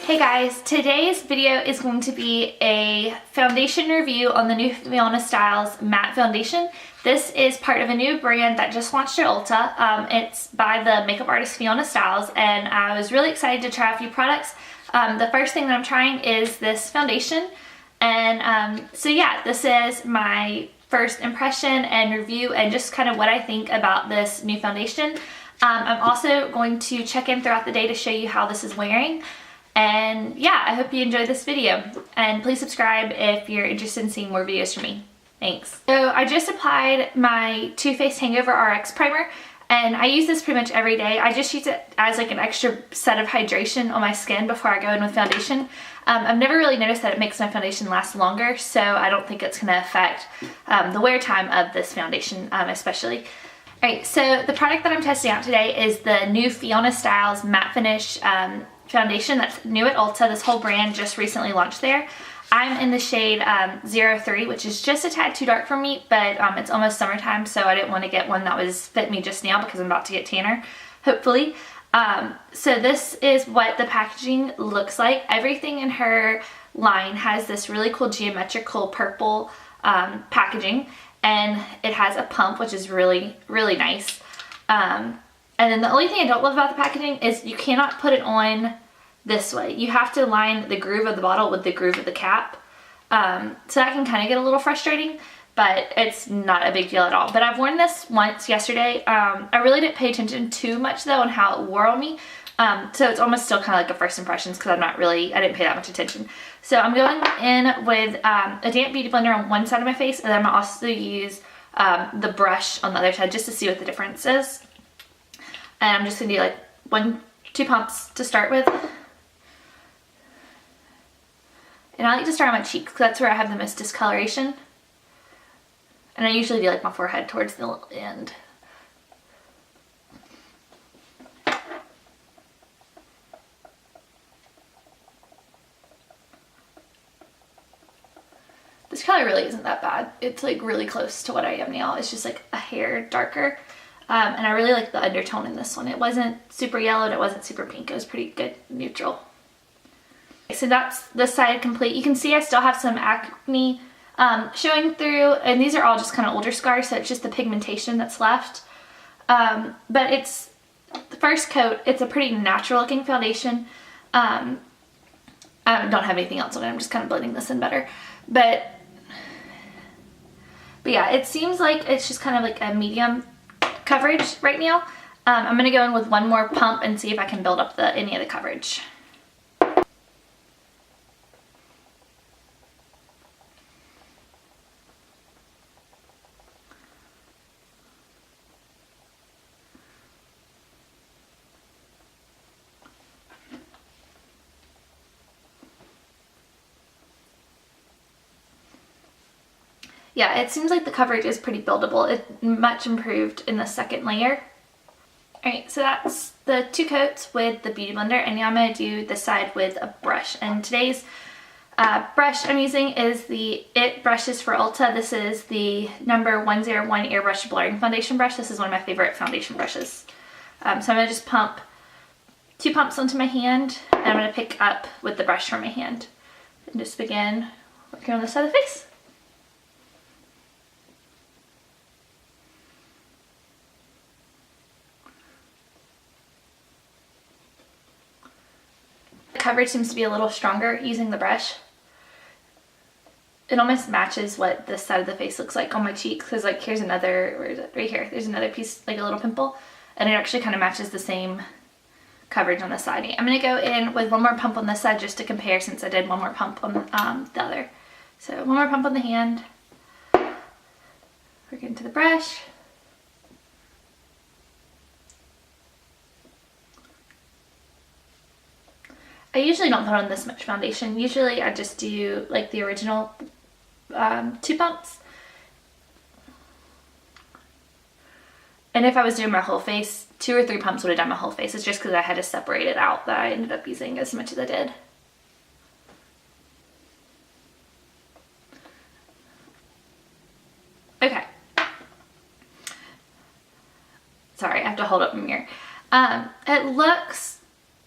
Hey guys, today's video is going to be a foundation review on the new Fiona Stiles matte foundation. This is part of a new brand that just launched at Ulta. It's by the makeup artist Fiona Stiles, and I was really excited to try a few products. The first thing that I'm trying is this foundation, and so yeah, this is my first impression and review and just kind of what I think about this new foundation. I'm also going to check in throughout the day to show you how this is wearing. And yeah, I hope you enjoyed this video, and please subscribe if you're interested in seeing more videos from me. Thanks. So I just applied my Too Faced HangoveRx primer, and I use this pretty much every day. I just use it as like an extra set of hydration on my skin before I go in with foundation. I've never really noticed that it makes my foundation last longer, so I don't think it's going to affect the wear time of this foundation especially. Alright, so the product that I'm testing out today is the new Fiona Stiles Matte Finish foundation that's new at Ulta. This whole brand just recently launched there. I'm in the shade 03, which is just a tad too dark for me, but it's almost summertime, so I didn't want to get one that was fit me just now because I'm about to get tanner, hopefully. So this is what the packaging looks like. Everything in her line has this really cool geometrical purple packaging, and it has a pump, which is really, really nice. And then the only thing I don't love about the packaging is you cannot put it on this way. You have to line the groove of the bottle with the groove of the cap. So that can kind of get a little frustrating, but it's not a big deal at all. But I've worn this once yesterday. I really didn't pay attention too much though on how it wore on me. So it's almost still kind of like a first impressions because I didn't pay that much attention. So I'm going in with a damp beauty blender on one side of my face, and then I'm gonna also use the brush on the other side just to see what the difference is. And I'm just going to do like 2 pumps to start with. And I like to start on my cheeks because that's where I have the most discoloration. And I usually do like my forehead towards the end. This color really isn't that bad. It's like really close to what I am now. It's just like a hair darker. And I really like the undertone in this one. It wasn't super yellow and it wasn't super pink. It was pretty good neutral. So that's this side complete. You can see I still have some acne showing through, and these are all just kind of older scars, so it's just the pigmentation that's left. But it's the first coat. It's a pretty natural looking foundation. I don't have anything else on it. I'm just kind of blending this in better. But yeah, it seems like it's just kind of like a medium coverage right now. I'm going to go in with one more pump and see if I can build up any of the coverage. Yeah, it seems like the coverage is pretty buildable. It's much improved in the second layer. Alright, so that's the 2 coats with the beauty blender, and now I'm going to do the side with a brush. And today's brush I'm using is the IT brushes for Ulta. This is the number 101 Airbrush blurring foundation brush. This is one of my favorite foundation brushes. So I'm going to just pump 2 pumps onto my hand, and I'm going to pick up with the brush from my hand and just begin working on this side of the face. Coverage seems to be a little stronger using the brush. It almost matches what this side of the face looks like on my cheeks, because like here's another, where is it? Right here. There's another piece, like a little pimple, and it actually kind of matches the same coverage on this side. I'm going to go in with one more pump on this side just to compare, since I did one more pump on the other. So one more pump on the hand. Work into the brush. I usually don't put on this much foundation. Usually I just do like the original 2 pumps. And if I was doing my whole face, 2 or 3 pumps would have done my whole face. It's just because I had to separate it out that I ended up using as much as I did. Okay. Sorry, I have to hold up a mirror. It looks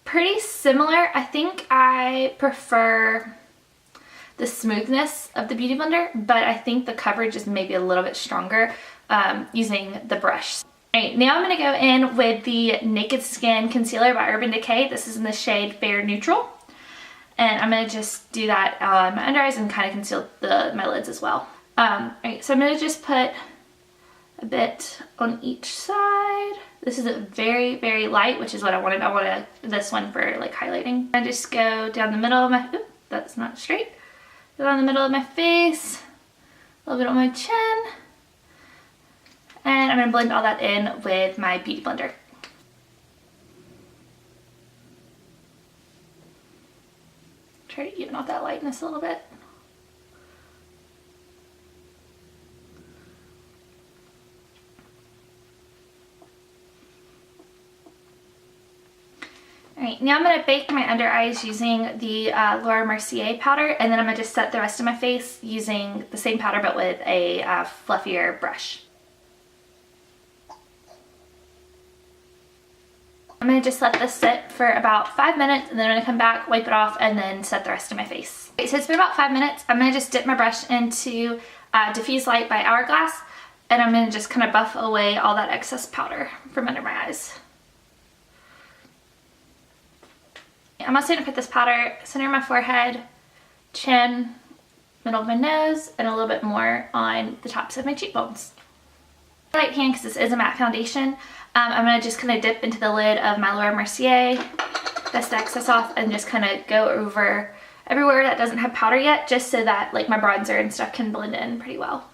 pretty similar. I think I prefer the smoothness of the Beauty Blender, but I think the coverage is maybe a little bit stronger using the brush. Alright, now I'm going to go in with the Naked Skin Concealer by Urban Decay. This is in the shade Bare Neutral. And I'm going to just do that on my under eyes and kind of conceal my lids as well. Alright, so I'm going to just put a bit on each side. This is a very, very light, which is what I wanted. I wanted this one for like highlighting. And just go down the middle of my, oop, that's not straight. Go down the middle of my face, a little bit on my chin. And I'm going to blend all that in with my Beauty Blender. Try to even out that lightness a little bit. Alright, now I'm going to bake my under eyes using the MERCIER powder, and then I'm going to just set the rest of my face using the same powder but with a fluffier brush. I'm going to just let this sit for about 5 minutes, and then I'm going to come back, wipe it off, and then set the rest of my face. Okay, so it's been about 5 minutes. I'm going to just dip my brush into Diffused Light by HOURGLASS, and I'm going to just kind of buff away all that excess powder from under my eyes. I'm also going to put this powder center of my forehead, chin, middle of my nose, and a little bit more on the tops of my cheekbones. Right hand, because this is a matte foundation, I'm going to just kind of dip into the lid of my MERCIER, dust the excess off, and just kind of go over everywhere that doesn't have powder yet, just so that like my bronzer and stuff can blend in pretty well.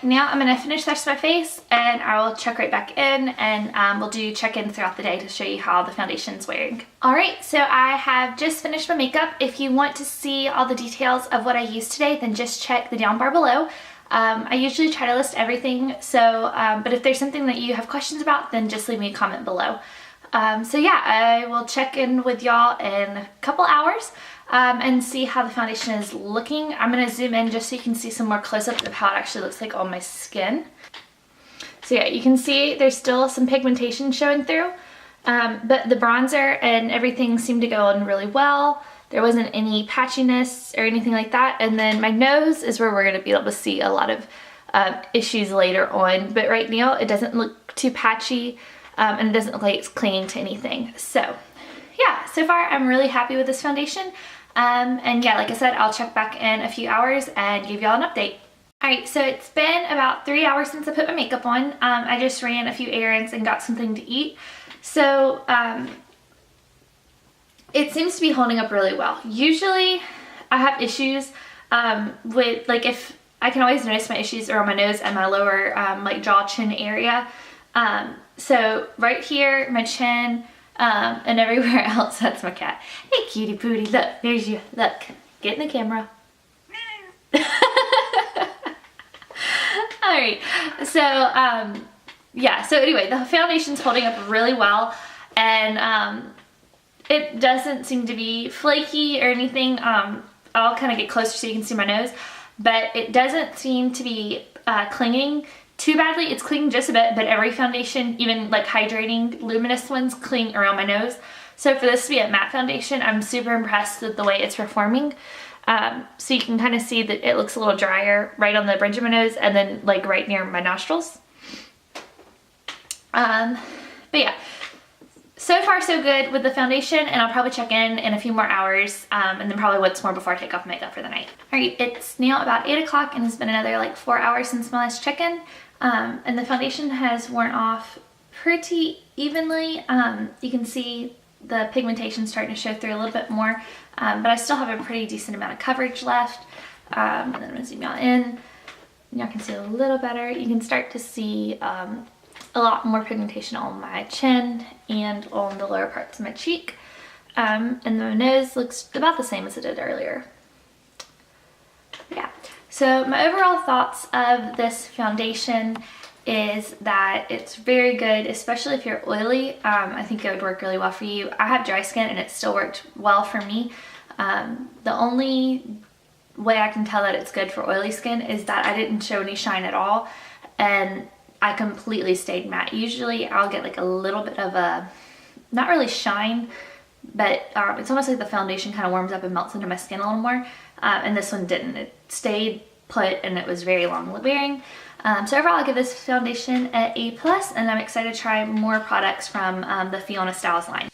Now I'm going to finish the rest of my face, and I will check right back in, and we'll do check-in throughout the day to show you how the foundation's wearing. Alright, so I have just finished my makeup. If you want to see all the details of what I used today, then just check the down bar below. I usually try to list everything, so but if there's something that you have questions about, then just leave me a comment below. So yeah, I will check in with y'all in a couple hours and see how the foundation is looking. I'm going to zoom in just so you can see some more close-up of how it actually looks like on my skin. So yeah, you can see there's still some pigmentation showing through, but the bronzer and everything seemed to go on really well. There wasn't any patchiness or anything like that. And then my nose is where we're going to be able to see a lot of issues later on, but right now it doesn't look too patchy. And it doesn't look like it's clinging to anything. So yeah, so far I'm really happy with this foundation. And yeah, like I said, I'll check back in a few hours and give y'all an update. Alright, so it's been about 3 hours since I put my makeup on. I just ran a few errands and got something to eat. So it seems to be holding up really well. Usually I have issues with, like, if I can always notice my issues are on my nose and my lower like jaw chin area. So right here, my chin, and everywhere else, that's my cat. Hey cutie pootie, look, there's you, look, get in the camera. Alright, so yeah, so anyway, the foundation's holding up really well, and it doesn't seem to be flaky or anything. I'll kind of get closer so you can see my nose, but it doesn't seem to be clinging too badly. It's clinging just a bit, but every foundation, even like hydrating luminous ones, cling around my nose. So for this to be a matte foundation, I'm super impressed with the way it's performing. So you can kind of see that it looks a little drier right on the bridge of my nose and then like right near my nostrils. But yeah, so far so good with the foundation, and I'll probably check in a few more hours, and then probably once more before I take off makeup for the night. Alright, it's now about 8 o'clock and it's been another like 4 hours since my last check-in. And the foundation has worn off pretty evenly. You can see the pigmentation starting to show through a little bit more, but I still have a pretty decent amount of coverage left. And then I'm going to zoom y'all in. Y'all can see a little better. You can start to see a lot more pigmentation on my chin and on the lower parts of my cheek. And the nose looks about the same as it did earlier. Yeah. So my overall thoughts of this foundation is that it's very good, especially if you're oily. I think it would work really well for you. I have dry skin and it still worked well for me. The only way I can tell that it's good for oily skin is that I didn't show any shine at all, and I completely stayed matte. Usually I'll get like a little bit of a, not really shine, but it's almost like the foundation kind of warms up and melts into my skin a little more. And this one didn't. It stayed put and it was very long wearing. So overall I'll give this foundation an A+, and I'm excited to try more products from the Fiona Stiles line.